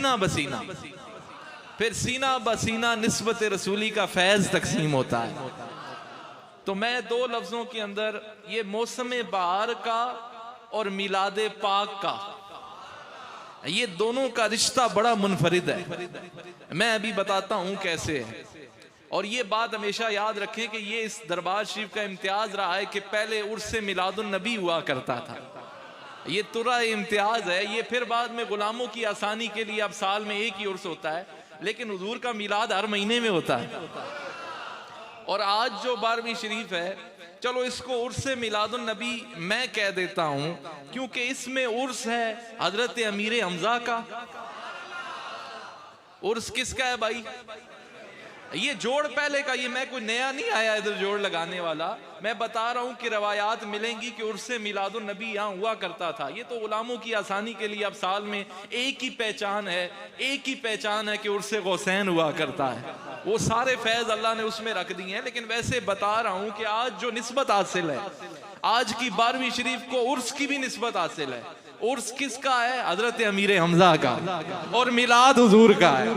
सीना बसीना, फिर सीना बसीना निस्बत रसूली का फैज तकसीम होता है। तो मैं दो लफ्जों के अंदर ये मौसम बहार का और मिलादे पाक का, ये दोनों का रिश्ता बड़ा मुनफरिद है। मैं अभी बताता हूं कैसे है। और ये बात हमेशा याद रखें कि ये इस दरबार शरीफ का इम्तियाज रहा है कि पहले उर्से मिलादुन नबी हुआ करता था, ये तुरा इम्तियाज है। ये फिर बाद में गुलामों की आसानी के लिए अब साल में एक ही उर्स होता है, लेकिन हुजूर का मिलाद हर महीने में होता है। और आज जो 12वीं शरीफ है, चलो इसको उर्से मिलादुन नबी मैं कह देता हूं, क्योंकि इसमें उर्स है हजरत अमीर हमजा का। उर्स किसका है भाई? ये जोड़ पहले का, ये मैं कोई नया नहीं आया इधर जोड़ लगाने वाला। मैं बता रहा हूं कि रवायात मिलेंगी कि उर्से मिलादुन नबी यहाँ हुआ करता था। ये तो गुलामों की आसानी के लिए अब साल में एक ही पहचान है, एक ही पहचान है कि उर्से गौसैन हुआ करता है। वो सारे फैज अल्लाह ने उसमें रख दिए हैं। लेकिन वैसे बता रहा हूं कि आज जो निस्बत हासिल है, आज की 12वीं शरीफ को उर्स की भी निस्बत हासिल है। उर्स किसका है? हजरत अमीर हमजा का। और मिलाद हुजूर का है।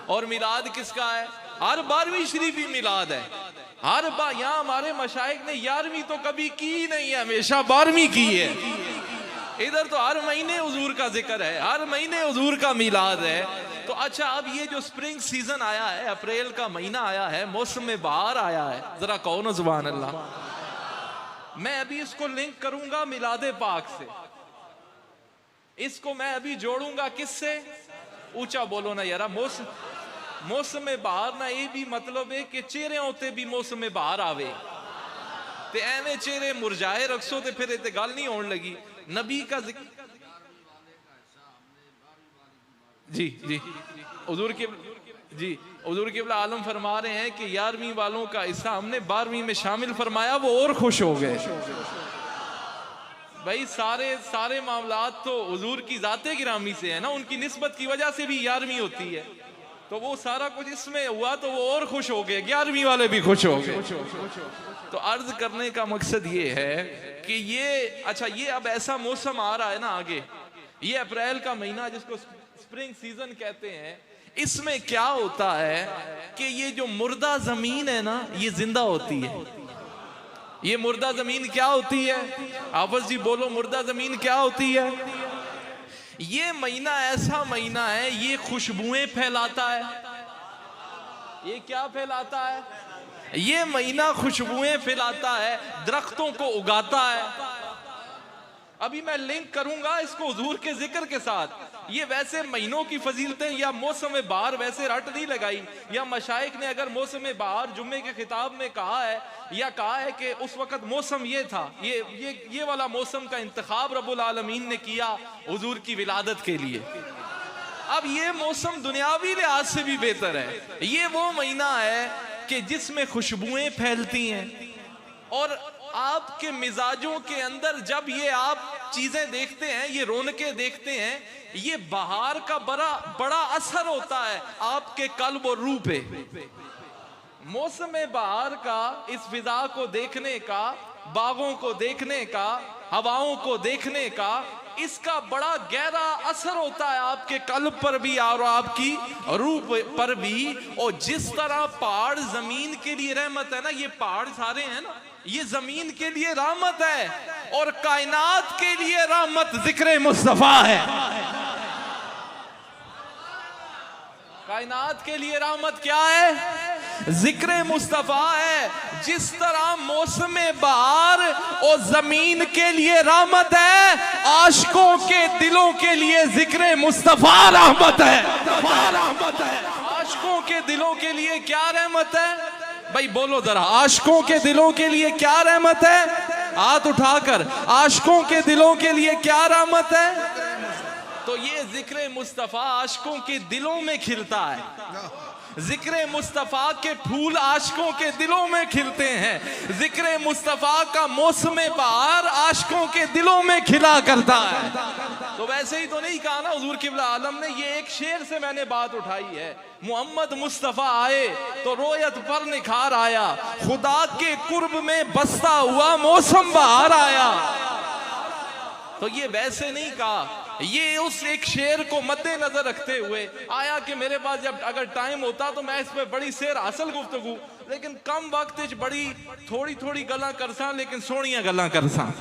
और मिलाद किसका है? हर 12वीं शरीफ ही मिलाद है। हर बार यहाँ हमारे मशाइख ने 11वीं तो कभी की नहीं है, हमेशा 12वीं की है। इधर तो हर महीने हुजूर का जिक्र है, हर महीने हुजूर का मिलाद है। तो अच्छा, अब ये जो स्प्रिंग सीजन आया है, अप्रैल का महीना आया है, मौसम बहार आया है, जरा कहो ना सुभान अल्लाह। मैं अभी इसको लिंक करूंगा मिलादे पाक से। इसको मैं अभी जोड़ूंगा किससे? ऊंचा बोलो ना यारा। मौसम बहार ना ये भी मतलब है कि चेहरे होते भी मौसम बहार आवे, ते एवें चेहरे मुरझाए रखसो ते फिर इतने गल नहीं होने लगी। नबी का जिक्र जी जी हुजूर के जी हुजूर क़िबला आलम फरमा रहे हैं कि 11वीं वालों का हिस्सा हमने 12वीं में शामिल फरमाया, वो और खुश हो गए। भाई सारे मामलात तो हुजूर की जाते गिरामी से है ना, उनकी निस्बत की वजह से भी 11वीं होती है। तो वो सारा कुछ इसमें हुआ तो वो और खुश हो गए, 11वीं वाले भी खुश हो गए। तो अर्ज करने का मकसद ये है कि ये अच्छा, ये अब ऐसा मौसम आ रहा है ना आगे, ये अप्रैल का महीना जिसको स्प्रिंग सीजन कहते हैं, इसमें क्या होता है कि ये जो मुर्दा जमीन है ना, ये जिंदा होती है। ये मुर्दा जमीन क्या होती है? हाफिज जी बोलो, मुर्दा जमीन क्या होती है? ये महीना ऐसा महीना है, ये खुशबुएं फैलाता है। ये क्या फैलाता है? ये महीना खुशबुएं फैलाता है, दरख्तों को उगाता है। अभी मैं लिंक करूंगा इसको हुजूर के जिक्र के साथ। ये वैसे महीनों की फजीलतें या मौसम बहार वैसे रट नहीं लगाई, या मशाइख ने अगर मौसम बहार जुम्मे के खिताब में कहा है, या कहा है कि उस वक्त मौसम ये था, ये वाला मौसम का इंतखाब रब्बुल आलमीन ने किया हुजूर की विलादत के लिए। अब ये मौसम दुनियावी लिहाज से भी बेहतर है। ये वो महीना है कि जिसमें खुशबुएं फैलती हैं, और आपके मिजाजों के अंदर जब ये आप चीजें देखते हैं, ये रौनकें देखते हैं, ये बहार का बड़ा असर होता है आपके कल्ब और रूह पे। मौसम बहार का इस फिजा को देखने का, बागों को देखने का, हवाओं को देखने का, इसका बड़ा गहरा असर होता है आपके कल्ब पर भी और आपकी रूह पर भी। और जिस तरह पहाड़ जमीन के लिए रहमत है ना, ये पहाड़ सारे हैं ना, ये जमीन के लिए रहमत है, और कायनात के लिए रहमत जिक्र मुस्तफा है। कायनात के लिए रहमत क्या है? जिक्र मुस्तफा है। जिस तरह मौसम बहार और जमीन के लिए रहमत है, आशिकों के दिलों के लिए जिक्र मुस्तफा रहमत है। आशिकों के दिलों के लिए क्या रहमत है भाई? बोलो जरा, आशिकों के दिलों के लिए क्या रहमत है? हाथ उठाकर, आशिकों के दिलों के लिए क्या रहमत है? तो ये जिक्र मुस्तफा आशिकों के दिलों में खिलता है। जिक्र मुस्तफा के फूल आशिकों के दिलों में खिलते हैं। जिक्र मुस्तफा का मौसम बहार आशिकों के दिलों में खिला करता है। तो वैसे ही तो नहीं कहा ना हुजूर क़िबला आलम ने, ये एक शेर से मैंने बात उठाई है। मोहम्मद मुस्तफा आए तो रोयत पर निखार आया, खुदा के कुर्ब में बसता हुआ मौसम बहार आया। तो ये वैसे नहीं कहा, ये उस एक शेर को मद्देनजर रखते हुए आया कि मेरे पास जब अगर टाइम होता तो मैं इस पे बड़ी शेर हासिल गुफ्तगू, लेकिन कम वक्त बड़ी थोड़ी थोड़ी गल्लां करसा, लेकिन सोहणियां गल्लां करसा।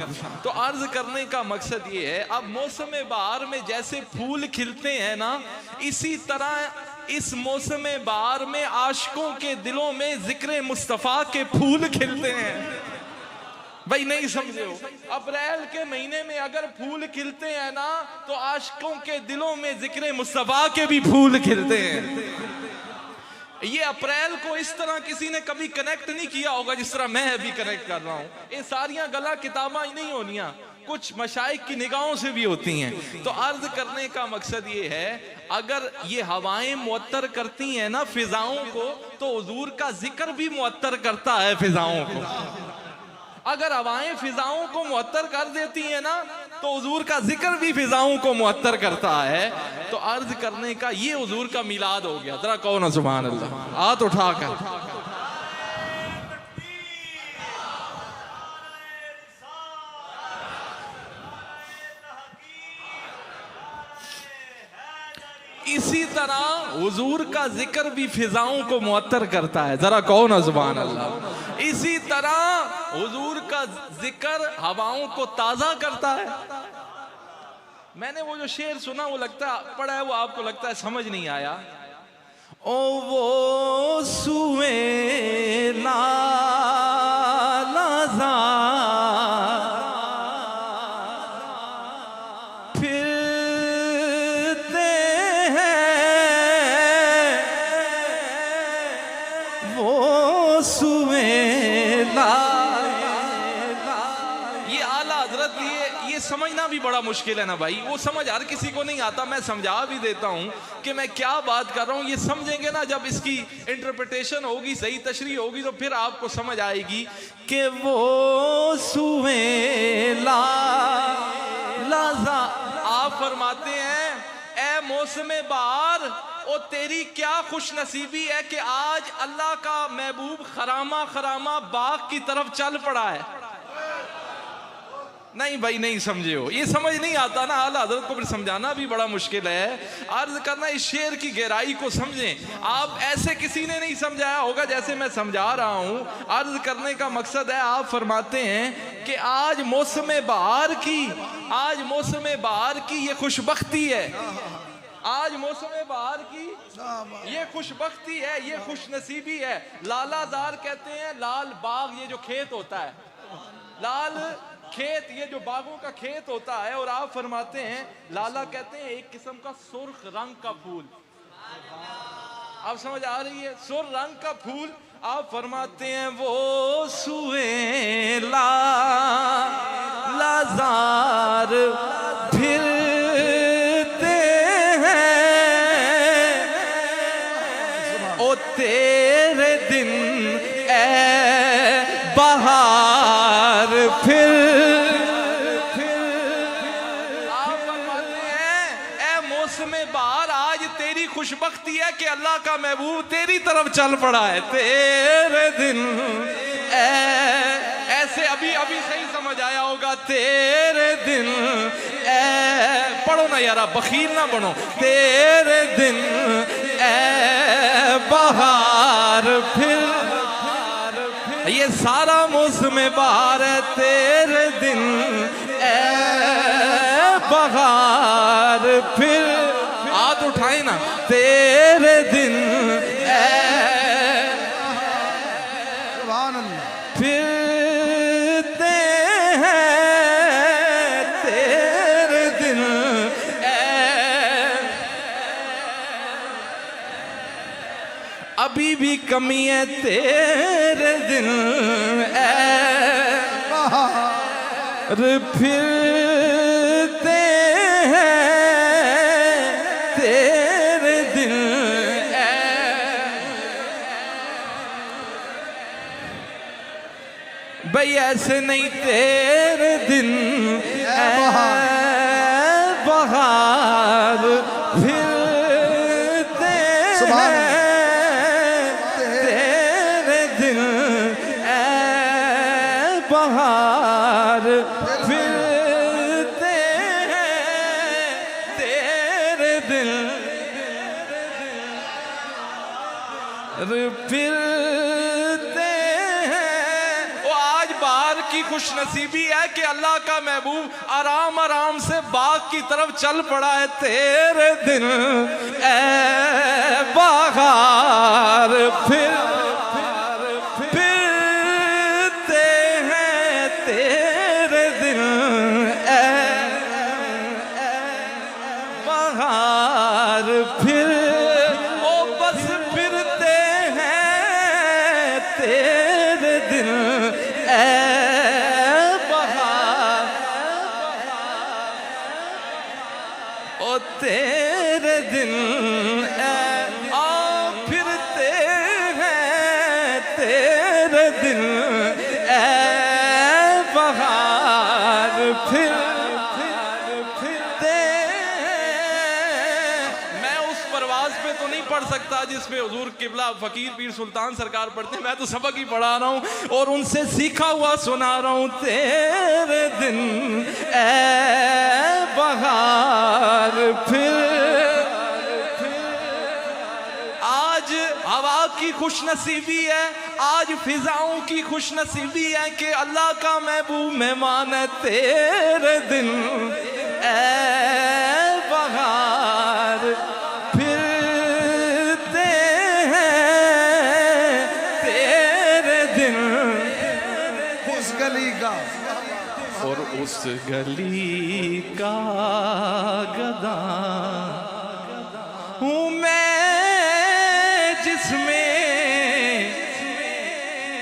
तो अर्ज करने का मकसद ये है, अब मौसम बहार में जैसे फूल खिलते हैं ना, इसी तरह इस मौसम बहार में आशिकों के दिलों में जिक्र मुस्तफ़ा के फूल खिलते हैं। भाई नहीं समझे हो? अप्रैल के महीने में अगर फूल खिलते हैं ना, तो आशिकों के दिलों में जिक्र मुस्तफ़ा के भी फूल खिलते हैं। ये अप्रैल को इस तरह किसी ने कभी कनेक्ट नहीं किया होगा जिस तरह मैं अभी कनेक्ट कर रहा हूँ। ये सारियां गला किताबां ही नहीं होनियां, कुछ मशाइख की निगाहों से भी होती हैं। तो अर्ज करने का मकसद ये है, अगर ये हवाएं मुअत्तर करती हैं ना फिजाओं को, तो हुजूर का जिक्र भी मुअत्तर करता है फिजाओं को। अगर हवाएं फिजाओं को मुअत्तर कर देती हैं ना, तो हुजूर का जिक्र भी फिजाओं को मुअत्तर करता है। तो अर्ज करने का ये हुजूर का मिलाद हो गया। जरा कहो ना सुभान अल्लाह, हाथ उठाकर। इसी तरह हुजूर का जिक्र भी फिजाओं को मुअत्तर करता है। जरा कहो ना सुभान अल्लाह। इसी तरह हुजूर का जिक्र हवाओं को ताजा करता है। मैंने वो जो शेर सुना, वो लगता पढ़ा है, वो आपको लगता है समझ नहीं आया। ओ वो सुए लाजा समझना भी बड़ा मुश्किल है ना भाई। वो समझ हर किसी को नहीं आता। मैं समझा भी देता हूं कि मैं क्या बात कर रहा हूं। ये समझेंगे ना, जब इसकी इंटरप्रिटेशन होगी, सही तशरीह होगी, तो फिर आपको समझ आएगी कि वो सुए लाजा। आप फरमाते हैं, ए मौसम बहार, ओ तेरी क्या खुश नसीबी है कि आज अल्लाह का महबूब खरामा खरामा बाग की तरफ चल पड़ा है। नहीं भाई नहीं समझे हो, ये समझ नहीं आता ना। आला हज़रत को फिर समझाना भी बड़ा मुश्किल है। अर्ज करना, इस शेर की गहराई को समझें। आप ऐसे किसी ने नहीं समझाया होगा जैसे मैं समझा रहा हूं। अर्ज करने का मकसद है, आप फरमाते हैं कि आज मौसम बहार की ये खुशबख्ती है। आज मौसम बहार की ये खुशबख्ती है, ये खुश नसीबी है। लालाजार कहते हैं लाल बाग, ये जो खेत होता है, लाल खेत, ये जो बागों का खेत होता है। और आप फरमाते हैं, लाला कहते हैं एक किस्म का सुर्ख रंग का फूल। आप समझ आ रही है? सुर्ख रंग का फूल। आप फरमाते हैं वो सुए लाजार फिरते हैं, ओ तेरे दिन ए बहार फिर। खुशबख्ती है कि अल्लाह का महबूब तेरी तरफ चल पड़ा है। तेरे दिन ऐसे अभी सही समझ आया होगा। तेरे दिन पढ़ो ना यारा, बखील ना बनो। तेरे दिन बहार फिर, ये सारा मौसम बहार है। तेरे दिन बहार फिर, हाथ उठाए ना। तेरे दिन फिरते हैं, तेरे दिन अभी भी कमी है। तेरे दिन फिरते हैं, तेरे दिन भाई ऐसे नहीं। तेरे दिन बहार फिरते हैं, तेरे दिन बहार फिरते हैं, फिरते हैं। वो आज बाहर की खुशनसीबी है कि अल्लाह का महबूब आराम आराम से बाग की तरफ चल पड़ा है। तेरे दिन ए बाहर फिरते हैं, तेरे दिन बाहर फिर ओ बस फिरते हैं, तेरे दिन बाहर ओ तेरे दिन फिरते हैं, तेरे दिन बाहर फिर तो नहीं पढ़ सकता जिसमें हुजूर किबला फकीर पीर सुल्तान सरकार पढ़ते हैं। मैं तो सबक ही पढ़ा रहा हूं और उनसे सीखा हुआ सुना रहा हूं। तेरे दिन ए बहार फिर आज हवा की खुशनसीबी है, आज फिजाओं की खुशनसीबी है कि अल्लाह का महबूब मेहमान है। तेरे दिन ए बहार और उस गली का गदा हूँ मैं जिसमें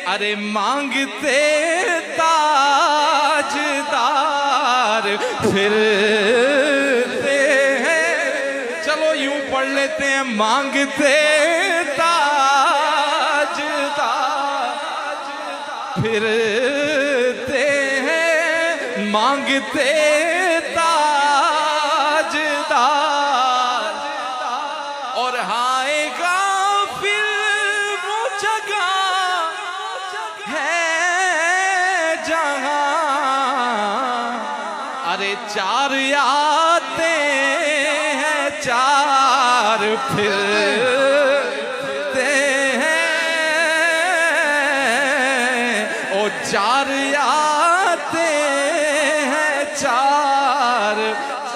अरे मांगते ताजदार फिरते हैं। चलो यूं पढ़ लेते हैं, मांगते ताजदार फिरते हैं, मांगते ताजदार और हाय गाफिल वो जगह है जहां अरे चार आते हैं, चार फिरते हैं ओ चार आते हैं, चार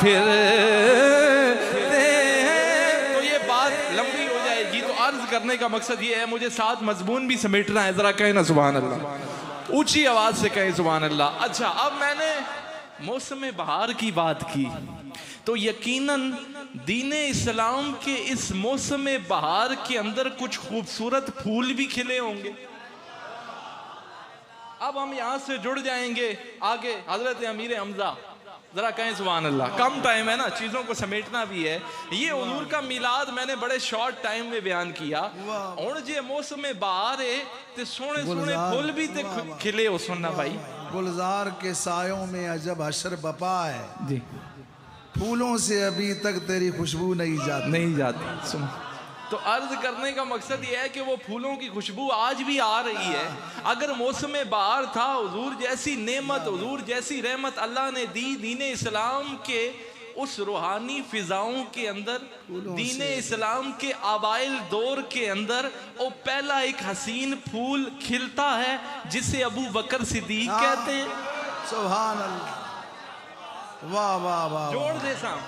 फिरते हैं। तो ये बात लंबी हो जाएगी, तो अर्ज करने का मकसद ये है, मुझे साथ मजमून भी समेटना है। जरा कहें ना सुभान अल्लाह, ऊंची आवाज से कहें सुभान अल्लाह। अच्छा, अब मैंने मौसम बहार की बात की तो यकीनन दीने इस्लाम के इस मौसम बहार के अंदर कुछ खूबसूरत फूल भी खिले होंगे। अब हम यहां से जुड़ जाएंगे आगे हजरत अमीर हमजा, जरा कहें सुभान अल्लाह। कम टाइम है ना, चीजों को समेटना भी है। ये हुजूर का मिलाद मैंने बड़े शॉर्ट टाइम में बयान किया। और जे मौसम बहार है ते सोने सोने फूल भी ते खिले हो। सुनना भाई, गुलजार के सायों में अजब हशर बपा है जी, फूलों से अभी तक तेरी खुशबू नहीं जाती। सुनो, तो अर्ज करने का मकसद ये है कि वो फूलों की खुशबू आज भी आ रही है। अगर मौसम बहार था, हुजूर जैसी नेमत, हुजूर जैसी रहमत अल्लाह ने दी दीने इस्लाम के उस रूहानी फिजाओं के अंदर, दीने इस्लाम के आवाइल दौर के अंदर, वो पहला एक हसीन फूल खिलता है जिसे अबू बकर सिद्दीक कहते हैं। सुभान अल्लाह, वाह वाह वाह, जोड़ दे साम,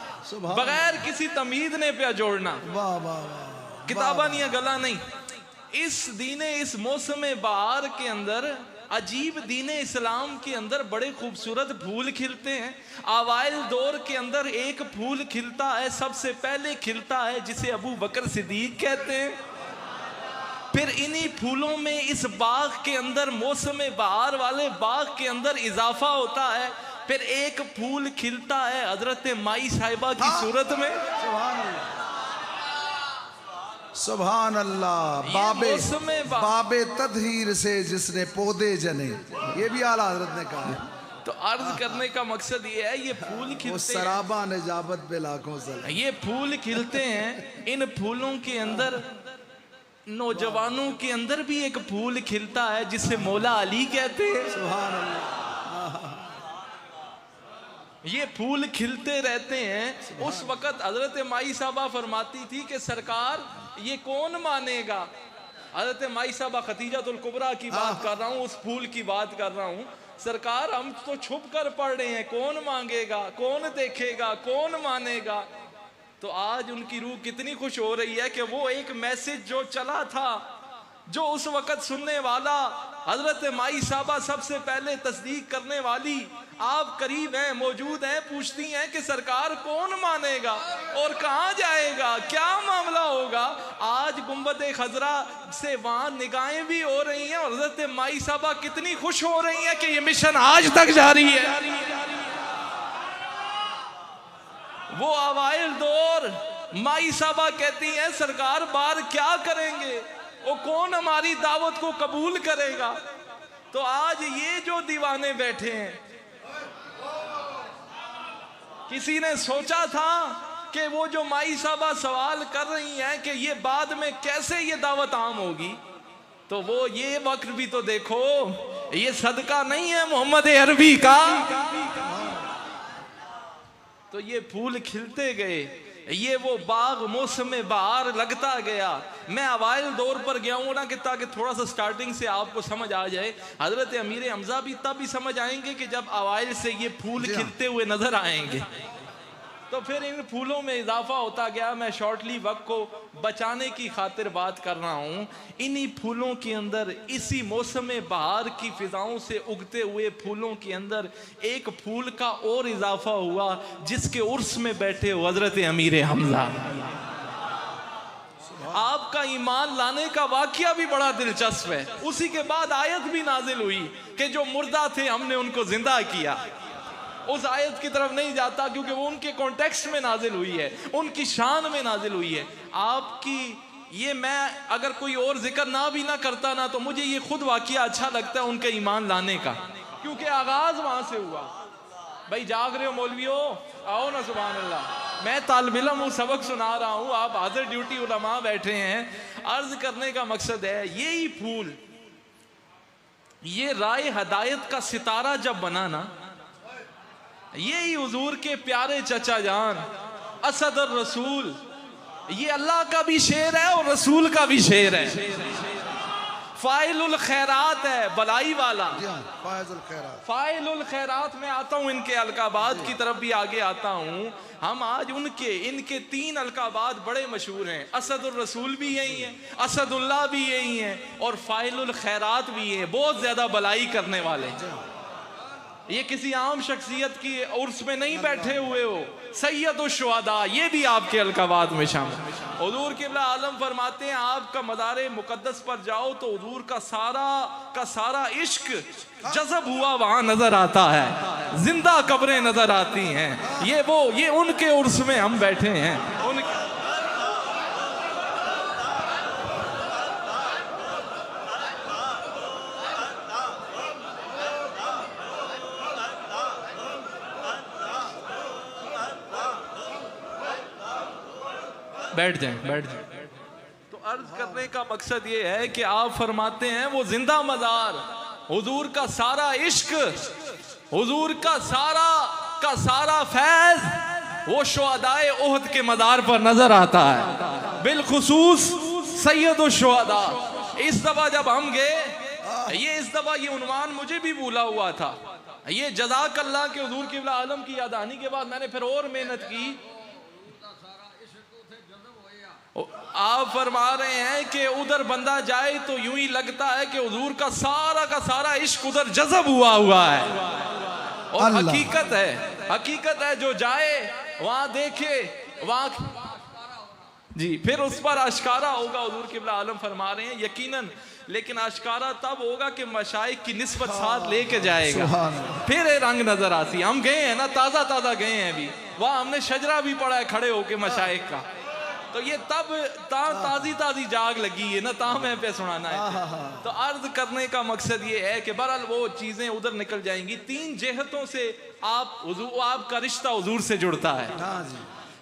बगैर किसी तमीद ने पे जोड़ना, वाह वाह वाह, किताबा नहीं है, गला नहीं। इस दीने, इस मौसम बहार के अंदर, अजीब दीने इस्लाम के अंदर बड़े खूबसूरत फूल खिलते हैं। आवाइल दौर के अंदर एक फूल खिलता है, सबसे पहले खिलता है जिसे अबू बकर सिद्दीक कहते हैं। फिर इन्हीं फूलों में इस बाग के अंदर, मौसम बहार वाले बाग के अंदर इजाफा होता है। फिर एक फूल खिलता है हजरत माई साहिबा की सूरत में। सुभान अल्लाह, बाबे तदहीर से जिसने पौधे जने, ये भी आला हजरत ने कहा है। तो अर्ज करने का मकसद ये है, ये फूल खिलते सराबा निजाबत पे लाखों से, ये फूल खिलते हैं। इन फूलों के अंदर नौजवानों के अंदर भी एक फूल खिलता है जिसे मौला अली कहते हैं। सुभान अल्लाह, ये फूल खिलते रहते हैं। उस वक़्त हजरत माई साहबा फरमाती थी कि सरकार ये कौन मानेगा, हज़रत माई साहबा खतीजतुल कुबरा की बात कर रहा हूँ, उस फूल की बात कर रहा हूँ। सरकार हम तो छुप कर पढ़ रहे हैं, कौन मांगेगा, कौन देखेगा, कौन मानेगा। तो आज उनकी रूह कितनी खुश हो रही है कि वो एक मैसेज जो चला था, जो उस वक़्त सुनने वाला हजरत माई साहबा सबसे पहले तस्दीक करने वाली, आप करीब हैं, मौजूद हैं, पूछती हैं कि सरकार कौन मानेगा और कहाँ जाएगा, क्या मामला होगा। आज गुंबद खजरा से वहाँ निगाहें भी हो रही हैं और हजरत माई साहबा कितनी खुश हो रही हैं कि ये मिशन आज तक जारी है। वो अवाइल दौर माई साहबा कहती हैं सरकार बार क्या करेंगे, वो कौन हमारी दावत को कबूल करेगा। तो आज ये जो दीवाने बैठे हैं, किसी ने सोचा था कि वो जो माई साहबा सवाल कर रही हैं कि ये बाद में कैसे ये दावत आम होगी, तो वो ये वक्त भी तो देखो, ये सदका नहीं है मोहम्मद अरबी का। तो ये फूल खिलते गए, ये वो बाग मौसम बहार लगता गया। मैं अवाइल दौर पर गया हूँ ना कि ताकि थोड़ा सा स्टार्टिंग से आपको समझ आ जाए। हजरत अमीर हमजा भी तब भी समझ आएंगे कि जब अवाइल से ये फूल खिलते हुए नजर आएंगे, तो फिर इन फूलों में इजाफा होता गया। मैं शॉर्टली वक्त को बचाने की खातिर बात कर रहा हूँ। इन्हीं फूलों के अंदर, इसी मौसम बहार की फिजाओं से उगते हुए फूलों के अंदर एक फूल का और इजाफा हुआ, जिसके उर्स में बैठे हो हजरत अमीर हमजा। आपका ईमान लाने का वाकया भी बड़ा दिलचस्प है। उसी के बाद आयत भी नाजिल हुई कि जो मुर्दा थे हमने उनको जिंदा किया। उस आयत की तरफ नहीं जाता क्योंकि वो उनके कॉन्टेक्स्ट में नाजिल हुई है, उनकी शान में नाजिल हुई है। आपकी ये, मैं अगर कोई और जिक्र ना भी ना करता ना, तो मुझे ये खुद वाकया अच्छा लगता है उनके ईमान लाने का, क्योंकि आगाज वहां से हुआ। भाई जाग रहे हो मौलवियों, आओ ना, सुभान अल्लाह। मैं तालिब इल्म हूँ, सबक सुना रहा हूँ, आप हाजिर ड्यूटी उलमा बैठे हैं। अर्ज करने का मकसद है, यही फूल, ये राय हदायत का सितारा जब बना ना, यही हुजूर के प्यारे चचा जान असद और रसूल, ये अल्लाह का भी शेर है और रसूल का भी शेर है। फाइलुल खैरात है, भलाई वाला। फाइलुल खैरात में आता हूँ, इनके अलकाबाद की तरफ भी आगे आता हूँ। हम आज इनके 3 अलकाबाद बड़े मशहूर हैं। असदुर रसूल भी यही है, असदुल्लाह भी यही है, और फाइलुल खैरात भी है, बहुत ज्यादा भलाई करने वाले। ये किसी आम शख्सियत की उर्स में नहीं बैठे हुए हो, सैयदुल शुहदा, ये भी आपके अलकाबाद में शामिल। हुजूर क़िबला आलम फरमाते हैं, आपका मदारे मुकद्दस पर जाओ तो हुजूर का सारा इश्क जज़ब हुआ वहां नजर आता है, जिंदा कब्रें नजर आती हैं। ये उनके उर्स में हम बैठे हैं। बैठ जाएं। तो अर्ज करने का मकसद ये है कि आप फरमाते हैं वो जिंदा मज़ार, हुजूर का सारा इश्क, हुजूर का सारा फैज वो शुहदाए उहद के मज़ार पर नजर आता है, बिलखुसूस सैयदुल शुहदा। इस दफा जब हम गए, इस दफा ये उन्वान मुझे भी भूला हुआ था। ये जज़ाकल्लाह के हुजूर क़िबला आलम की यादानी के बाद मैंने फिर और मेहनत की। आप फरमा रहे हैं कि उधर बंदा जाए तो यूं ही लगता है कि हुजूर का सारा इश्क उधर जज़ब हुआ है। और हकीकत है जो जाए वहां देखे, वहां जी फिर उस पर आश्कारा होगा। हुजूर क़िबला आलम फरमा रहे हैं यकीनन, लेकिन आश्कारा तब होगा कि मशाइख की निस्बत साथ लेके जाएगा, फिर रंग नजर आती। हम गए हैं ना, ताज़ा गए हैं अभी, वहां हमने शजरा भी पढ़ा है खड़े होके मशाइख का। तो ये तब ताज़ी जाग लगी है ना, मैं पे सुनाना है। तो अर्ज करने का मकसद ये है कि बहरहाल वो चीजें उधर निकल जाएंगी। 3 जेहतों से आपका रिश्ता हुजूर से जुड़ता है।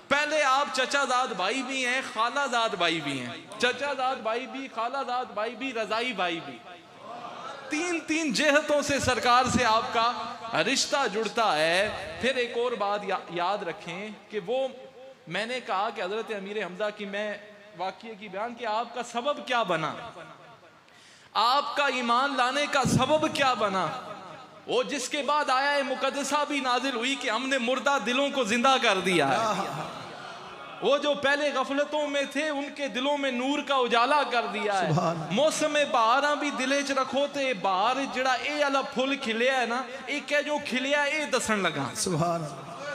पहले आप चचाजाद भाई भी हैं, खालाजाद भाई भी हैं। चचाजाद भाई भी, खालाजाद भाई भी, रजाई भाई भी। 3 जेहतों से सरकार से आपका रिश्ता जुड़ता है। फिर एक और बात याद रखें कि वो मैंने कहा कि हजरत अमीर हमजा की मैं वाक़ये की बयान कि आपका सबब क्या बना। आपका ईमान लाने का सबब क्या बना? वो जिसके बाद आया है मुकद्दसा भी नाजिल हुई कि हमने मुर्दा दिलों को जिंदा कर दिया है। वो जो पहले गफलतों में थे उनके दिलों में नूर का उजाला कर दिया है। मौसम बहार भी दिले च रखो ते बहार जड़ा ए वाला फुल खिलिया है ना, एक है जो खिलिया ए दसन लगा। सुभान।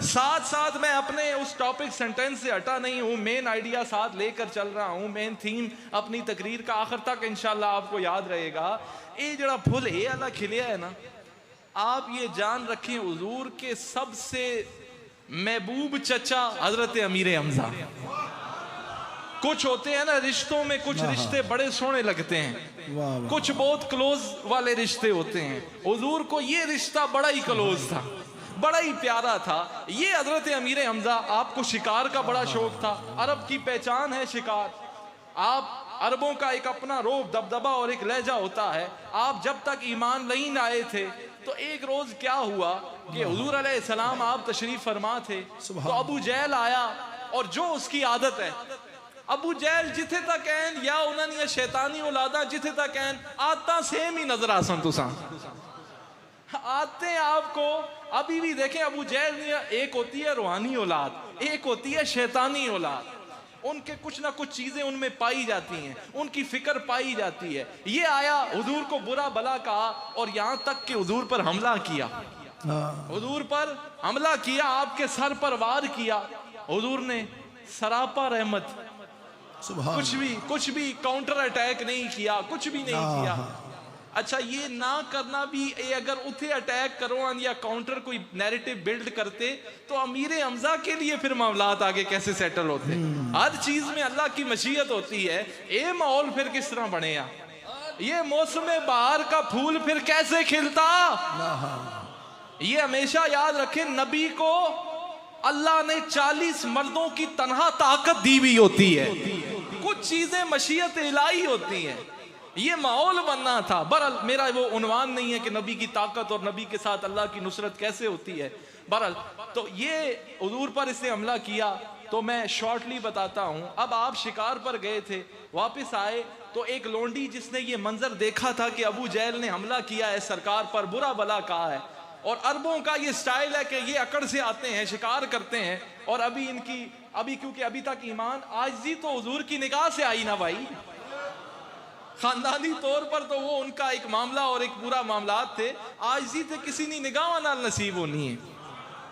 साथ साथ मैं अपने उस टॉपिक सेंटेंस से हटा नहीं हूँ, मेन आइडिया साथ लेकर चल रहा हूँ। मेन थीम अपनी तकरीर का आखिर तक इंशाल्लाह आपको याद रहेगा। ये जड़ा फुल ए वाला खिलिया है ना, आप ये जान रखें हुजूर के सबसे महबूब चचा हजरत अमीर हमजा। कुछ होते हैं ना रिश्तों में, कुछ रिश्ते बड़े सोने लगते हैं, कुछ बहुत क्लोज वाले रिश्ते होते हैं। हुजूर को ये रिश्ता बड़ा ही क्लोज था, बड़ा ही प्यारा था। ये हजरत अमीर हमजा, आपको शिकार का बड़ा शौक था। अरब की पहचान है शिकार। आप अरबों का एक अपना रोब दबदबा और एक लहजा होता है। आप जब तक ईमान नहीं लाए थे तो एक रोज क्या हुआ कि हुजूर अलैहिस्सलाम आप तशरीफ फरमा थे, तो अबू जहल आया और जो उसकी आदत है, अबू जहल जिथे तक कहन या उन्होंने शैतानी औलादा जिथे तक कहन आदत सेम ही नजर आसन तुसा आते आपको अभी भी देखें। अबू जहल एक होती है रूहानी औलाद, एक होती है शैतानी औलाद। उनके कुछ ना कुछ चीजें उनमें पाई जाती हैं, उनकी फिक्र पाई जाती है। ये आया हुजूर को बुरा भला कहा और यहाँ तक कि हुजूर पर हमला किया, हुजूर पर हमला किया, आपके सर पर वार किया। हुजूर ने सरापा रहमत, कुछ भी काउंटर अटैक नहीं किया, कुछ भी नहीं किया। अच्छा, ये ना करना भी, अगर उठे अटैक करो या काउंटर कोई नैरेटिव बिल्ड करते तो अमीर हमजा के लिए फिर मामलात आगे कैसे सेटल होते। हर चीज में अल्लाह की मशीयत होती है। ये माहौल फिर किस तरह बने, ये मौसम बहार का फूल फिर कैसे खिलता। ये हमेशा याद रखें, नबी को अल्लाह ने 40 मर्दों की तनहा ताकत दी हुई होती है। कुछ चीजें मशीयत इलाही होती हैं। ये माहौल बनना था। बहरहाल मेरा वो उन्वान नहीं है कि नबी की ताकत और नबी के साथ अल्लाह की नुसरत कैसे होती है। बहरहाल तो ये हुजूर पर इसने हमला किया, तो मैं शॉर्टली बताता हूँ। अब आप शिकार पर गए थे, वापस आए तो एक लोंडी जिसने ये मंजर देखा था कि अबू जहल ने हमला किया है सरकार पर, बुरा भला कहा है। और अरबों का ये स्टाइल है कि ये अकड़ से आते हैं, शिकार करते हैं। और अभी क्योंकि अभी तक ईमान आजिज़ी तो हुजूर की निगाह से आई ना भाई, खानदानी तौर पर तो वो उनका एक मामला और एक पूरा मामलात थे। आजिज़ी थे किसी ने निगाह नाल नसीब होनी है,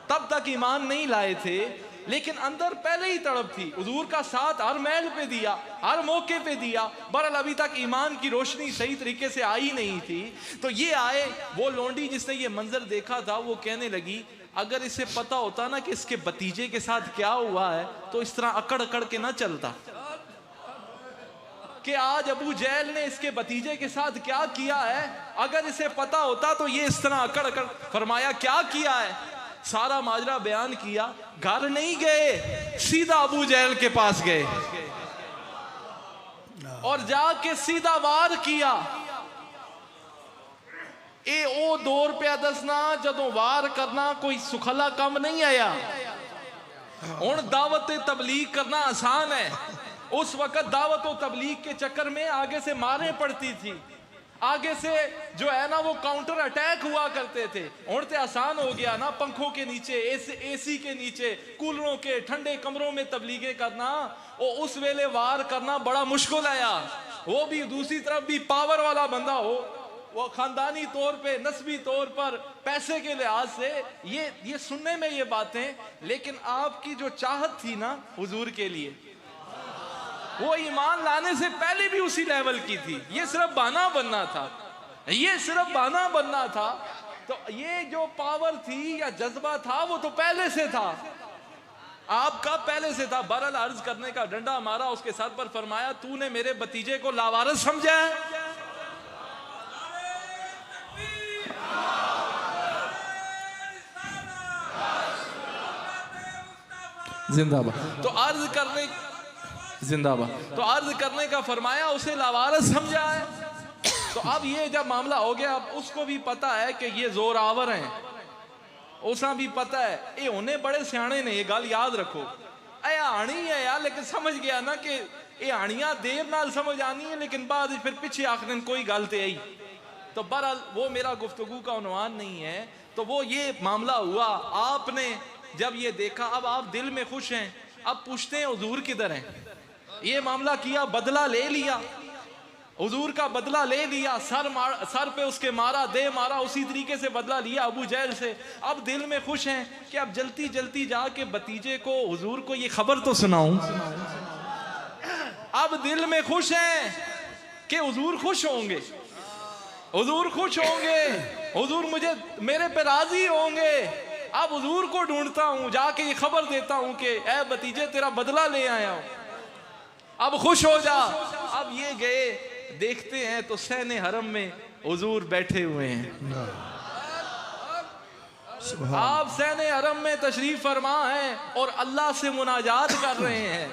तब तक ईमान नहीं लाए थे। लेकिन अंदर पहले ही तड़प थी। हुजूर का साथ हर महल पे दिया, हर मौके पे दिया। बहरहाल अभी तक ईमान की रोशनी सही तरीके से आई नहीं थी। तो ये आए, वो लोंडी जिसने ये मंजर देखा था, वो कहने लगी अगर इसे पता होता ना कि इसके भतीजे के साथ क्या हुआ है तो इस तरह अकड़ अकड़ के ना चलता, कि आज अबू जहल ने इसके भतीजे के साथ क्या किया है। अगर इसे पता होता तो ये इस तरह अकड़ अकड़। फरमाया क्या किया है, सारा माजरा बयान किया। घर नहीं गए, सीधा अबू जहल के पास गए और जाके सीधा वार किया। ए ओ ₹2 दसना जदों वार करना कोई सुखला काम नहीं आया। हुण दावत तबलीग करना आसान है। उस वक्त दावत और तबलीग के चक्कर में आगे से मारें पड़ती थी, आगे से जो है ना वो काउंटर अटैक हुआ करते थे। हुण ते आसान हो गया ना, पंखों के नीचे, एसी के नीचे, कूलरों के ठंडे कमरों में तबलीगें करना। और उस वेले वार करना बड़ा मुश्किल है यार। वो भी दूसरी तरफ भी पावर वाला बंदा हो, वो खानदानी तौर पे, नस्बी तौर पर, पैसे के लिहाज से। ये सुनने में ये बातें, लेकिन आपकी जो चाहत थी ना हुजूर के लिए, वो ईमान लाने से पहले भी उसी लेवल की थी। ये सिर्फ बहाना बनना था, ये सिर्फ बहाना बनना था। तो ये जो पावर थी या जज्बा था वो तो पहले से था, आपका पहले से था। बहरहाल अर्ज करने का डंडा मारा उसके सर पर, फरमाया तूने मेरे भतीजे को लावारिस समझा है। जिंदाबाद। तो अर्ज करने जिंदाबाद, तो अर्ज करने का फरमाया उसे लावारिस समझा है। तो अब ये जब मामला हो गया, अब उसको भी पता है कि ये जोरावर हैं, उसा भी पता है ये उन्हें बड़े सियाने ने, ये गल याद रखो। आनी है यार, लेकिन समझ गया ना कि ये आनियां देर नाल समझ आनी है, लेकिन बाद फिर पीछे आखिर कोई गल ते आई। तो बहरहाल वो मेरा गुफ्तगू का उन्वान नहीं है। तो वो ये मामला हुआ, आपने जब ये देखा, अब आप दिल में खुश हैं, अब पूछते हैं हुजूर किधर हैं। ये मामला किया, बदला ले लिया, हुजूर का बदला ले लिया, सर पे उसके मारा, दे मारा, उसी तरीके से बदला लिया अबू जहल से। अब दिल में खुश हैं कि अब जल्दी जल्दी जाके भतीजे को, हुजूर को ये खबर तो सुनाऊं। अब दिल में खुश हैं कि हुजूर खुश होंगे, हुजूर खुश होंगे, हुजूर मुझे मेरे पे राजी होंगे। अब हुजूर को ढूंढता हूं, जाके ये खबर देता हूं कि ए भतीजे तेरा बदला ले आया हूं, अब खुश हो जा। अब ये गए, देखते हैं तो सहने हरम में हुजूर बैठे हुए हैं। आप सहने हरम में तशरीफ फरमा हैं और अल्लाह से मुनाजात कर रहे हैं,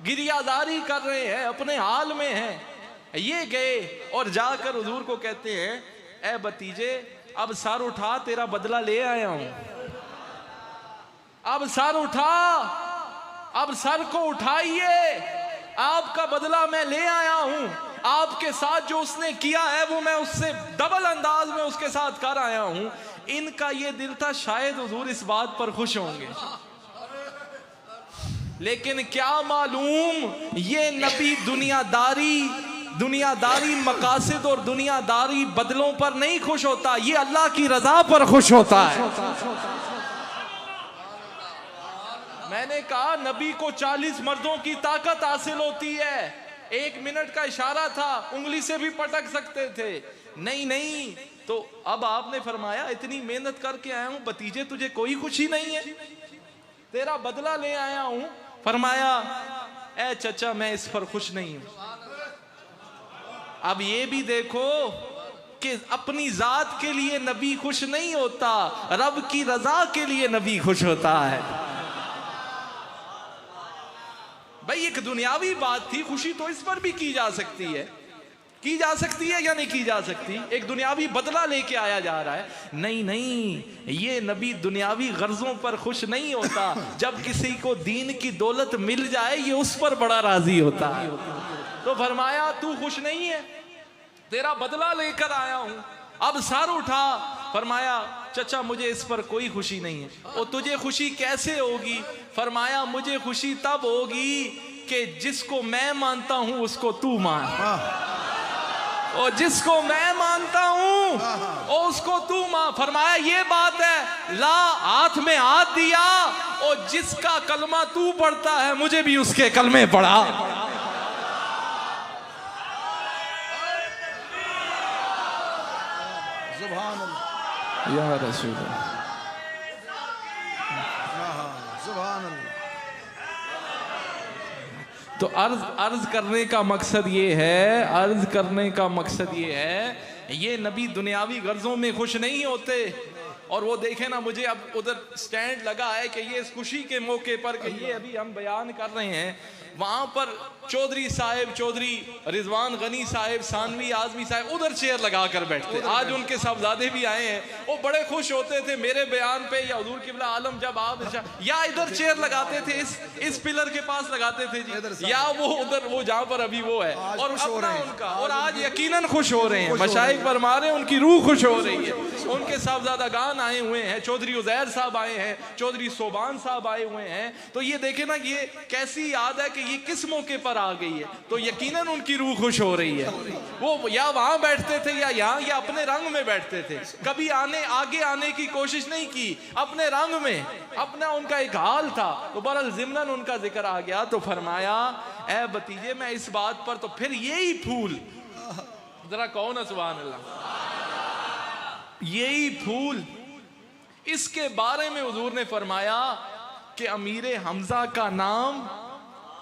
गिरियादारी कर रहे हैं, अपने हाल में हैं। ये गए और जाकर हुजूर को कहते हैं, ए भतीजे अब सर उठा, तेरा बदला ले आया हूं। अब सर उठा, अब सर को उठाइए, आपका बदला मैं ले आया हूं। आपके साथ जो उसने किया है वो मैं उससे डबल अंदाज में उसके साथ कर आया हूं। इनका ये दिल था शायद हुजूर इस बात पर खुश होंगे, लेकिन क्या मालूम ये नबी दुनियादारी मकासद और दुनियादारी बदलों पर नहीं खुश होता, ये अल्लाह की रजा पर खुश होता है। मैंने कहा नबी को 40 मर्दों की ताकत हासिल होती है, 1 मिनट का इशारा था, उंगली से भी पटक सकते थे। नहीं, तो अब आपने फरमाया इतनी मेहनत करके आया हूं भतीजे, तुझे कोई खुशी नहीं है, तेरा बदला ले आया हूं। फरमाया ए चचा मैं इस पर खुश नहीं हूं। अब ये भी देखो कि अपनी जात के लिए नबी खुश नहीं होता, रब की रजा के लिए नबी खुश होता है। भाई एक दुनियावी बात थी, खुशी तो इस पर भी की जा सकती है, की जा सकती है या नहीं की जा सकती। एक दुनियावी बदला लेके आया जा रहा है, नहीं, ये नबी दुनियावी गर्जों पर खुश नहीं होता। जब किसी को दीन की दौलत मिल जाए ये उस पर बड़ा राजी होता है। तो फरमाया तू खुश नहीं है, तेरा बदला लेकर आया हूं। अब सर उठा, फरमाया चचा मुझे इस पर कोई खुशी नहीं है। और तुझे खुशी कैसे होगी? फरमाया मुझे खुशी तब होगी कि जिसको मैं मानता हूं उसको तू मान, और जिसको मैं मानता हूं और उसको तू मान। फरमाया ये बात है, ला हाथ में हाथ दिया, और जिसका कलमा तू पढ़ता है मुझे भी उसके कलमे पढ़ा। सुभान अल्लाह या रसूल सुभान अल्लाह। तो अर्ज करने का मकसद ये है, ये नबी दुनियावी गर्जों में खुश नहीं होते। और वो देखे ना, मुझे अब उधर स्टैंड लगा है कि ये इस खुशी के मौके पर कि ये अभी हम बयान कर रहे हैं, वहां पर चौधरी साहब, चौधरी रिजवान गनी साहब, सानवी आजमी साहब उधर चेयर लगा कर बैठते। आज उनके साहबजादे भी आए हैं, वो बड़े खुश होते थे मेरे बयान पे, या हुजूर किबला आलम जब आप या इधर चेयर लगाते थे, इस पिलर के पास लगाते थे जी, या वो उधर वो जहां पर अभी वो है, और अपना उनका, और आज यकीनन खुश हो रहे हैं, मशाइख फरमा रहे हैं उनकी रूह खुश हो रही है। उनके साहबजादा गान आए हुए हैं, चौधरी उजैर साहब आए हैं, चौधरी सोबान साहब आए हुए हैं। तो ये देखे ना, ये कैसी याद है कि ये किस मौके पर आ गई है, तो यकीनन उनकी रूह खुश हो रही है। वो या वहां बैठते थे या यहाँ, या अपने रंग में बैठते थे, कभी आगे आने की कोशिश नहीं की, अपने रंग में, अपना उनका एक हाल था। तो बहरहाल ज़िम्नन उनका जिक्र आ गया, तो फरमाया ए भतीजे मैं इस बात पर, तो फिर यही फूल, जरा कहो ना सुभान अल्लाह, यही फूल, इसके बारे में हुजूर ने फरमाया कि अमीर हमजा का नाम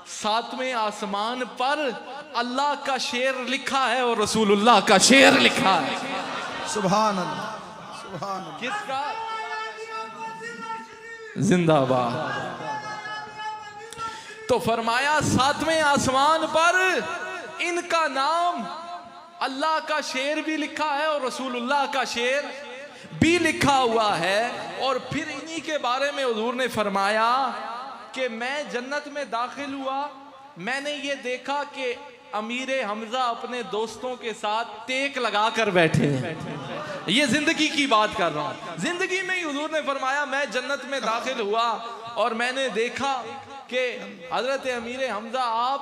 7वें आसमान पर अल्लाह का शेर लिखा है और रसूलुल्लाह का शेर लिखा है। सुभान अल्लाह सुभान अल्लाह। किसका? जिंदाबाद। तो फरमाया 7वें आसमान पर इनका नाम, अल्लाह का शेर भी लिखा है और रसूलुल्लाह का शेर भी लिखा हुआ है। और फिर इन्हीं के बारे में हुजूर ने फरमाया कि मैं जन्नत में दाखिल हुआ मैंने ये देखा कि अमीर हमजा अपने दोस्तों के साथ टेक लगा कर बैठे हैं। ये जिंदगी की बात कर रहा हूं। जिंदगी में ही हुजूर ने फरमाया मैं जन्नत में दाखिल हुआ और मैंने देखा कि हजरत अमीर हमजा आप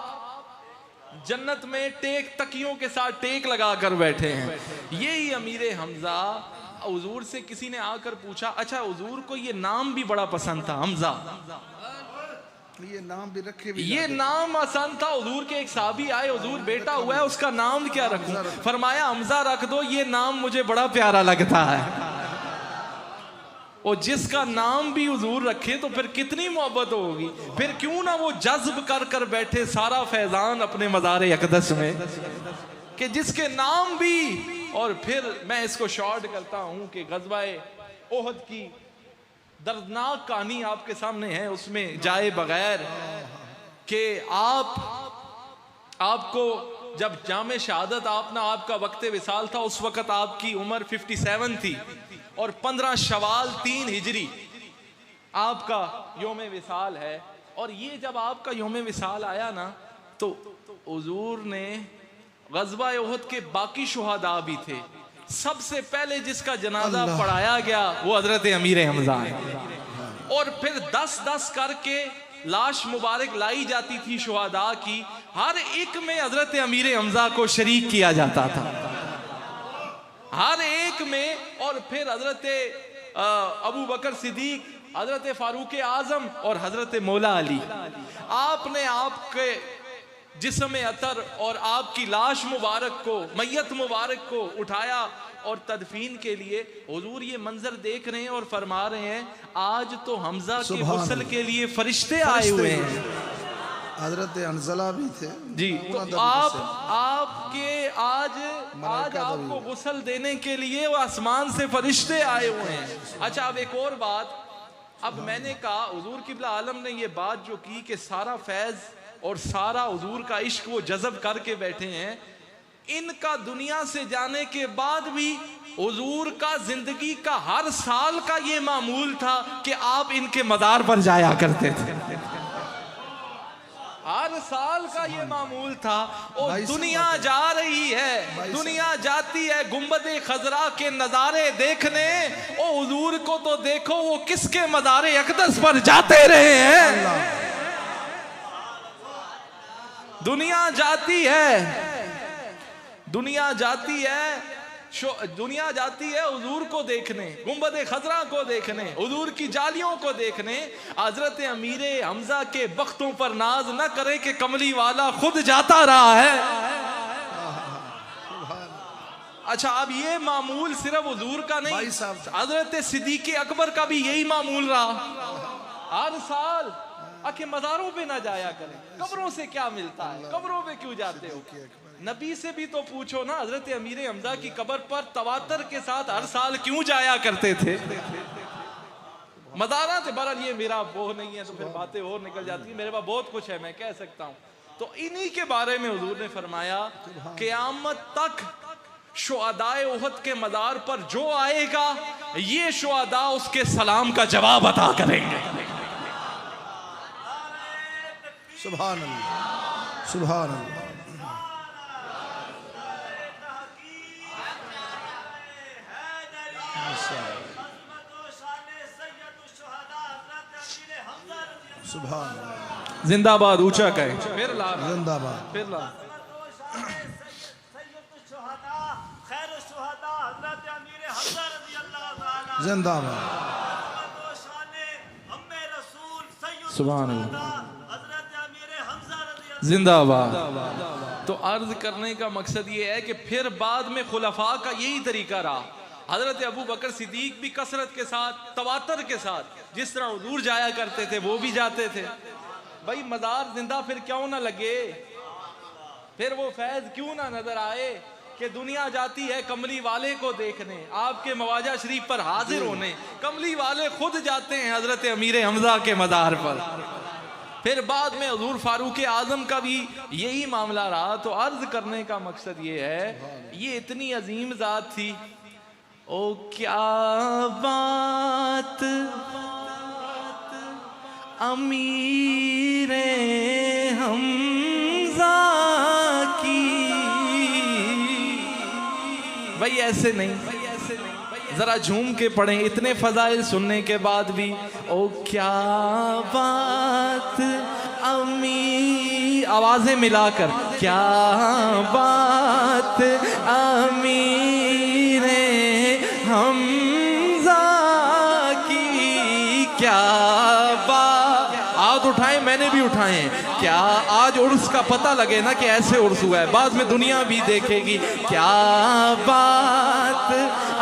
जन्नत में टेक तकियों के साथ टेक लगा कर बैठे हैं। यही अमीर हमजा। हुजूर से किसी ने आकर पूछा, अच्छा हुजूर को ये नाम भी बड़ा पसंद था हमजा, ये नाम भी रखे भी ये नाम आसान था। हुजूर के एक साहबी आए, हुजूर बेटा हुआ है उसका नाम क्या रखूं? फरमाया हमजा रख दो, ये नाम मुझे बड़ा प्यारा लगता है। और जिसका नाम भी हुजूर रखे तो फिर कितनी मोहब्बत होगी। फिर क्यों ना वो जज्ब कर कर बैठे सारा फैजान अपने मज़ार अक़दस में, कि जिसके नाम भी। और फिर मैं इसको शॉर्ट करता हूं कि ग़ज़वा ओहद की दर्दनाक कहानी आपके सामने है। उसमें जाए बगैर कि आपको जब जामे शहादत आपका वक्त विसाल था, उस वक्त आपकी उम्र 57 थी और 15 शवाल 3 हिजरी आपका योम विसाल है। और ये जब आपका योम विसाल आया ना, तो हुजूर ने ग़ज़वा ओहद के बाकी शुहदा भी थे, सबसे पहले जिसका जनाजा पढ़ाया गया वो हजरत अमीर हमजा है। और फिर 10-10 करके लाश मुबारक लाई जाती थी शुहदा की, हर एक में हजरत अमीर हमजा को शरीक किया जाता था, हर एक में। और फिर हजरत अबू बकर सिद्दीक, हजरत फारूक आजम और हजरत मौला अली, आपने आपके जिस्म अतर और आपकी लाश मुबारक को, मैयत मुबारक को उठाया और तदफीन के लिए। हुजूर ये मंजर देख रहे हैं और फरमा रहे हैं आज तो हमजा के गुस्ल के लिए फरिश्ते आए हुए हैं। हजरत अंजला भी थे जी। तो आपके आज आपको गुस्ल देने के लिए वो आसमान से फरिश्ते आए हुए हैं। अच्छा, अब एक और बात, अब मैंने कहा हुजूर किबला आलम ने ये बात जो की कि सारा फैज और सारा हुजूर का इश्क वो जज़ब करके बैठे हैं। इनका दुनिया से जाने के बाद भी हुजूर का जिंदगी का हर साल का ये मामूल था कि आप इनके मदार पर जाया करते थे। हर साल का ये मामूल था। और दुनिया जा रही है, दुनिया जाती है गुंबदे खजरा के नजारे देखने। ओ हुजूर को तो देखो वो किसके मदारे अक़दस पर जाते रहे हैं। दुनिया जाती है, दुनिया जाती है, दुनिया जाती है हुजूर को देखने, गुंबदे खजरा को देखने, हुजूर की जालियों को देखने। हजरत अमीर हमजा के बख्तों पर नाज न करे कि कमली वाला खुद जाता रहा है। अच्छा, अब ये मामूल सिर्फ हुजूर का नहीं, हजरत सिद्दीक़ अकबर का भी यही मामूल रहा। हर साल आके मज़ारों पे ना जाया करें, कब्रों से क्या मिलता है, कब्रों पे क्यों जाते हो? नबी से भी तो पूछो ना, हजरत अमीर हमजा की कब्र पर तवातर के साथ हर साल क्यों जाया करते थे? मज़ारा से बहरहाल ये मेरा वो नहीं है, तो फिर बातें और निकल जाती है। मेरे पास बहुत कुछ है, मैं कह सकता हूँ। तो इन्हीं के बारे में हुजूर ने फरमाया क़यामत तक शुहदाए ओहद के मदार पर जो आएगा, ये शुहदा उसके सलाम का जवाब अता करेंगे। सुभान अल्लाह, सुभान अल्लाह। सुभान अल्लाह। जिंदाबाद, ऊंचा कहे, फिर ला, जिंदाबाद, फिर ला। जिंदाबाद, सुभान अल्लाह, जिंदाबाद। तो अर्ज करने का मकसद ये है कि फिर बाद में खुलफा का यही तरीका रहा। हजरत अबू बकर सिद्दीक भी कसरत के साथ, तवातर के साथ, जिस तरह हुजूर जाया करते थे वो भी जाते थे। भाई मदार जिंदा फिर क्यों ना लगे, फिर वो फैज क्यों ना नजर आए कि दुनिया जाती है कमली वाले को देखने, आपके मवाजा शरीफ पर हाजिर होने। कमली वाले खुद जाते हैं हजरत अमीर हमजा के मदार पर। फिर बाद में हुजूर फारूक आजम का भी यही मामला रहा। तो अर्ज करने का मकसद ये है, ये इतनी अजीम जात थी। ओ क्या बात अमीरे हम भाई ऐसे नहीं, जरा झूम के पढ़ें, इतने फजाइल सुनने के बाद भी। ओ क्या बात अमी, आवाजें मिलाकर, क्या बात अमीरे हमजा की, क्या बात। हाथ उठाएं, मैंने भी उठाए हैं। क्या आज उर्स का पता लगे ना कि ऐसे उर्स हुआ है, बाद में दुनिया भी देखेगी। क्या बात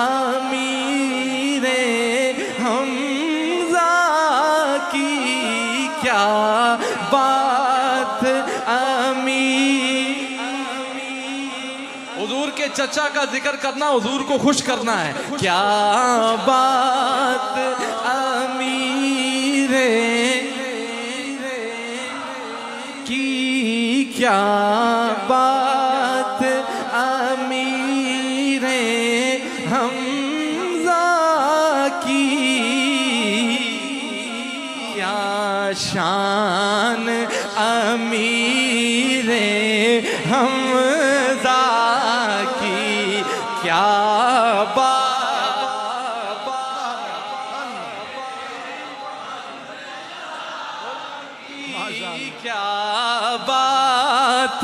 अमीरे हमजा की, क्या बात हुजूर के चचा का जिक्र करना, हुजूर को खुश करना है। क्या बात अमीरे की, क्या बात अमीरे हमजा की, क्या शान अमीरे हमजा की, क्या बात। क्या बात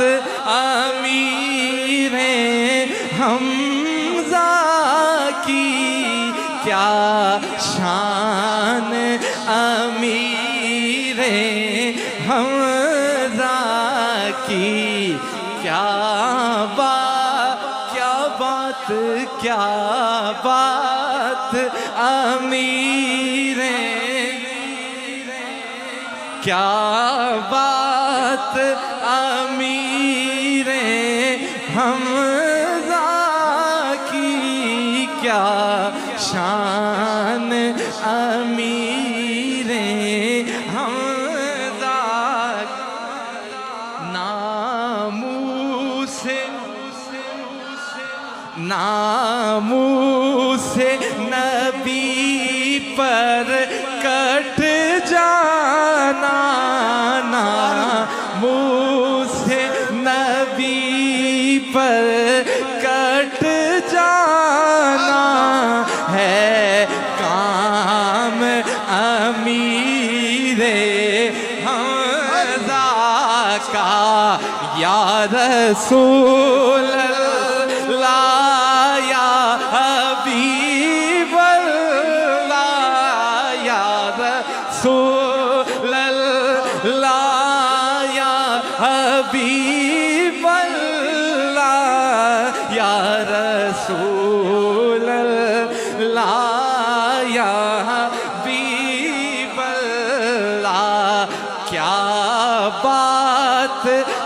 अमीरे हमजा की, क्या शान अमीरे हमजा की, क्या बात, क्या बात, क्या बात अमीरे, क्या बात अमीरे हमजा की, क्या शान अमीरे हमजा। नामूसे नबी पर कट जाना, नामूसे नबी पर कट जाना है काम अमीरे हमजा का। या रसूल अल्लाह, या हबीब अल्लाह, या रसूल अल्लाह, या हबीब अल्लाह, या रसूल अल्लाह, या हबीब अल्लाह। क्या बात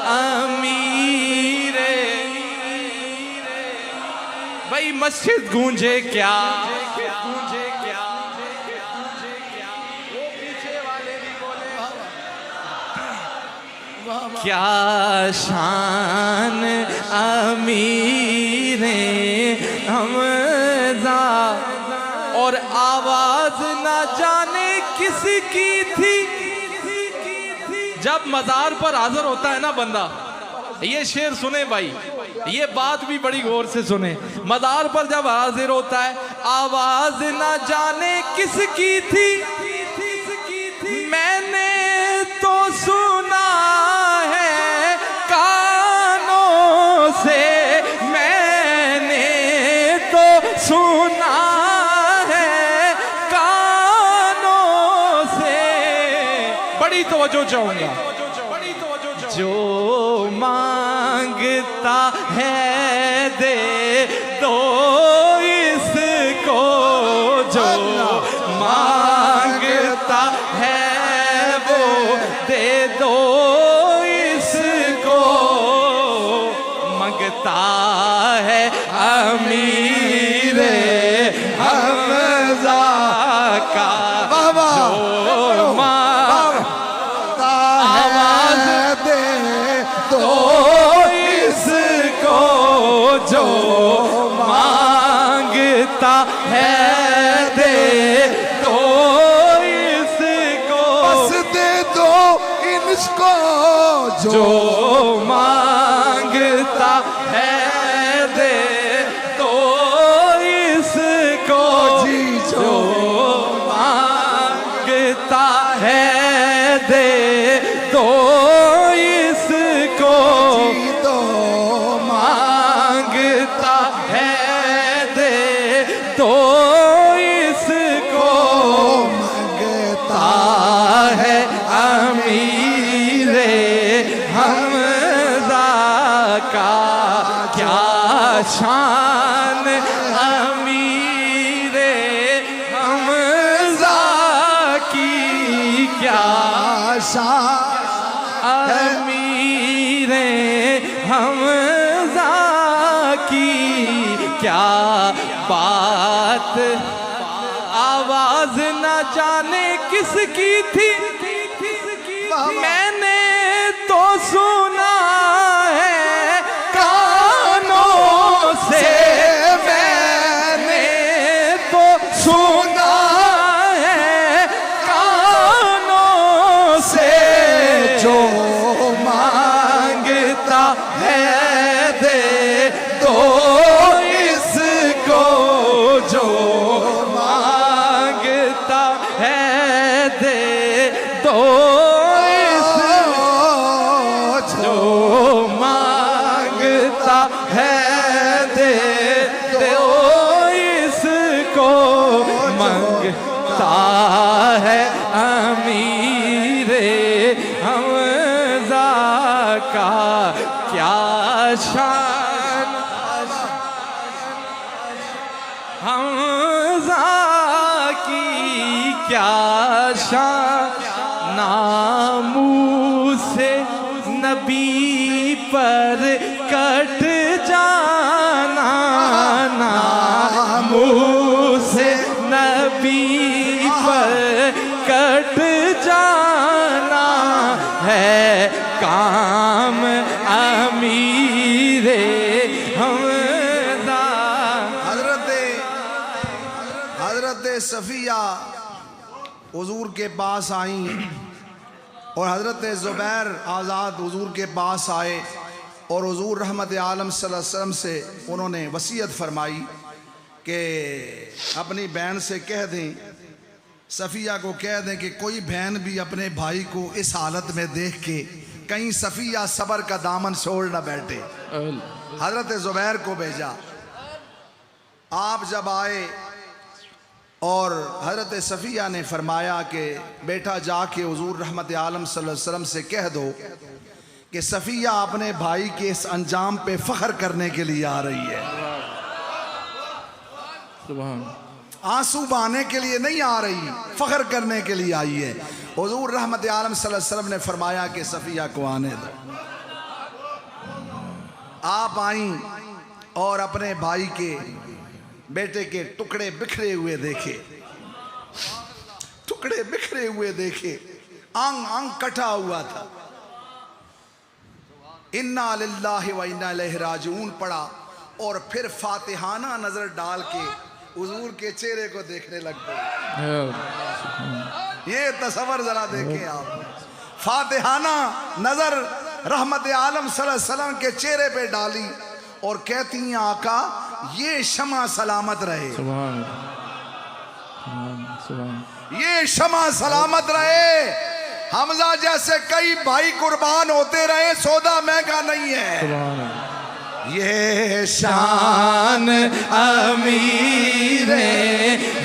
अमीरे, भाई मस्जिद गूंजे क्या, गूंजे क्या, वो पीछे वाले भी बोले क्या शान अमीरे हमजा। और आवाज ना जाने किसकी थी, जब मजार पर हाजिर होता है ना बंदा, ये शेर सुने भाई, ये बात भी बड़ी गौर से सुने। मजार पर जब हाजिर होता है, आवाज ना जाने किसकी थी, मैंने तो सुना है कानों से, मैंने तो सुना है कानों से। बड़ी तवज्जो चाहूंगा, जो मांगता है दे दो इसको, जो मांगता है वो दे दो इसको, मांगता है अमीरे हमजा का। जो मांगता है दे दो इसको, जो मांगता है दे दो इसको, बस दे दो इनको, जो मांगता है दे दो का क्या शान, अमीरे हमजा की क्या शान, अमीरे हमजा की क्या बात। आवाज न जाने किसकी थी, मैंने तो सुना है कानों से, मैंने तो सुना है कानों से, जो मांगता है दे दो इसको, जो मांगता है दे दो इसको, जो मांगता है दे दो इसको, मांगता है अमीरे हमजा का क्या शान, हमजा की क्या शान। नामूसे नबी पर कट जाना, नामूसे नबी पर कट जाना है काम अमीरे हमजा। हजरत सफिया हुजूर के पास आई और हजरत ज़ुबैर आज़ाद हुजूर के पास आए और हुजूर रहमत आलम सल्लल्लाहु अलैहि वसल्लम से उन्होंने वसीयत फरमाई कि अपनी बहन से कह दें, सफ़िया को कह दें कि कोई बहन भी अपने भाई को इस हालत में देख के कहीं सफ़िया सब्र का दामन छोड़ न बैठे। हजरत ज़ुबैर को भेजा। आप जब आए और हजरत सफ़िया ने फरमाया कि बेटा जाके हुजूर रहमत आलम सल्लल्लाहु अलैहि वसल्लम से कह दो कि सफ़िया अपने भाई के इस अंजाम पे फ़ख्र करने के लिए आ रही है, आंसू बहाने के लिए नहीं आ रही, फ़ख्र करने के लिए आई है। हुजूर रहमत आलम सल्लल्लाहु अलैहि वसल्लम ने फरमाया कि सफ़िया को आने दो। आप आई और अपने भाई के बेटे के टुकड़े बिखरे हुए देखे, टुकड़े बिखरे हुए देखे, अंग अंग कटा हुआ था। इन्ना लिल्लाहि व इन्ना इलैहि राजिऊन पढ़ा और फिर फातिहाना नजर डाल के हुजूर के चेहरे को देखने लग गए। ये तसव्वुर जरा देखें आप, फातिहाना नजर रहमत आलम सल्लल्लाहु अलैहि वसल्लम के चेहरे पे डाली और कहती हैं आका ये शमा सलामत रहे, ये शमा सलामत रहे। हमजा जैसे कई भाई कुर्बान होते रहे, सौदा महंगा नहीं है। ये शान अमीरे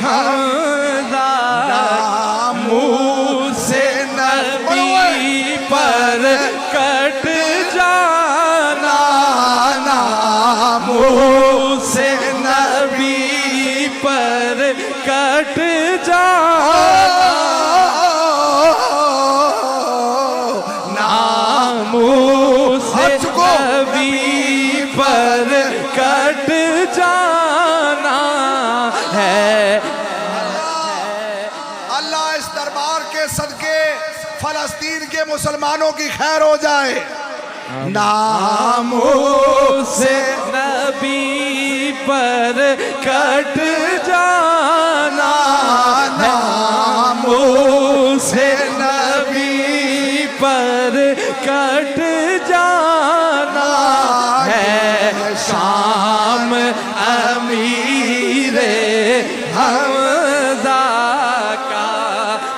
हमजा, मुँह से नबी पर कट जाना, मुँह से नबी पर कट जाना, मुँह से नबी पर कट जाना है। अल्लाह इस दरबार के सदके फलस्तीन के मुसलमानों की खैर हो जाए। नामों से नबी पर कट जाना, नामों से नबी पर कट जाना है। शाम अमीरे हमजा का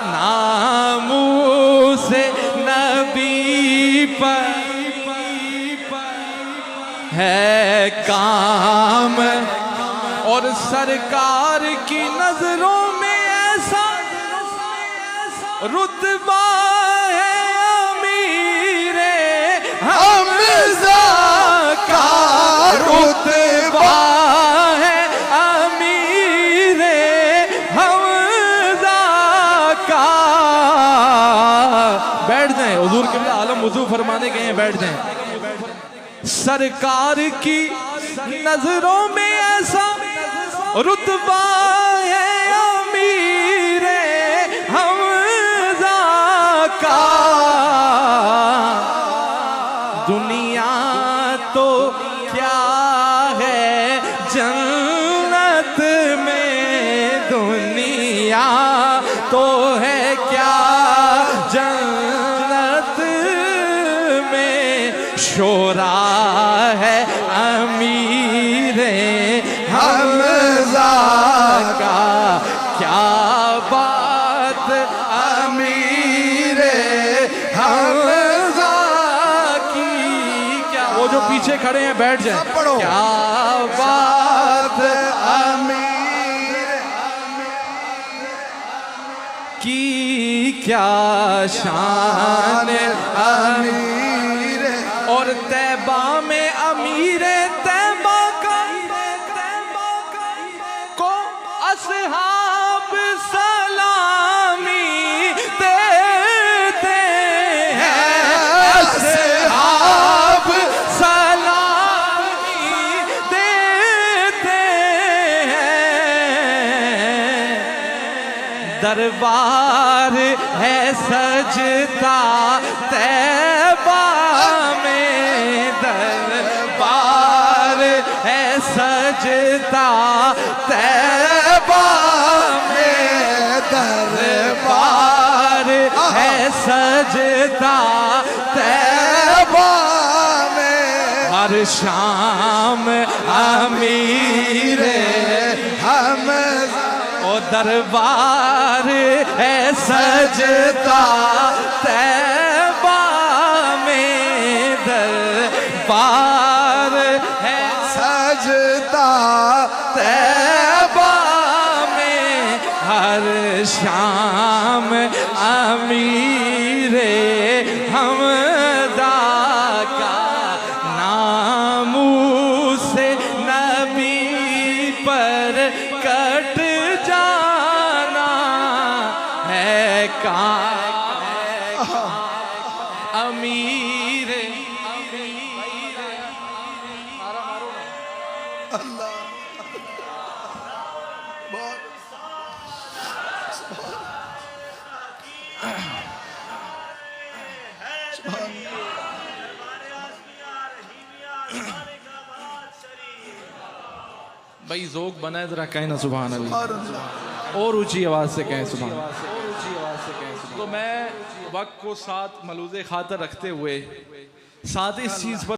नामों से नबी पर है काम, और सरकार की नजरों में ऐसा रुतबा है अमीरे हमजा गए हैं बैठ जाएं। सरकार की नजरों में ऐसा रुतबा है अमीर हमजा का, दुनिया तो क्या है जन्नत में, दुनिया तो है क्या जन्नत में, शोरा है अमीर हमजा का, क्या बात अमीर हमजा की, क्या वो जो पीछे खड़े हैं बैठ जाए, क्या बात अमीर की, क्या शान अमीर और तैबा में अमीर तैबा का को असहाब सलामी देते हैं, असहाब सलामी देते हैं, दरबार है सजदा तैबा में, दरबार है सजदा तैबा में, दरबार है सजदा तैबा में, हर शाम अमीर हम ओ दरबार है सजदा तैबा में, दरबार है सजदा तैबा में, हर शाम अमीर हमदा का, नामूसे नबी पर कट जाना है का अमीर भाई जोक बनाए जरा कहें ना सुभान अल्लाह, और ऊंची आवाज से कहें सुभान। तो मैं वक्त को साथ मलूज़े खातर रखते हुए साथ इस चीज पर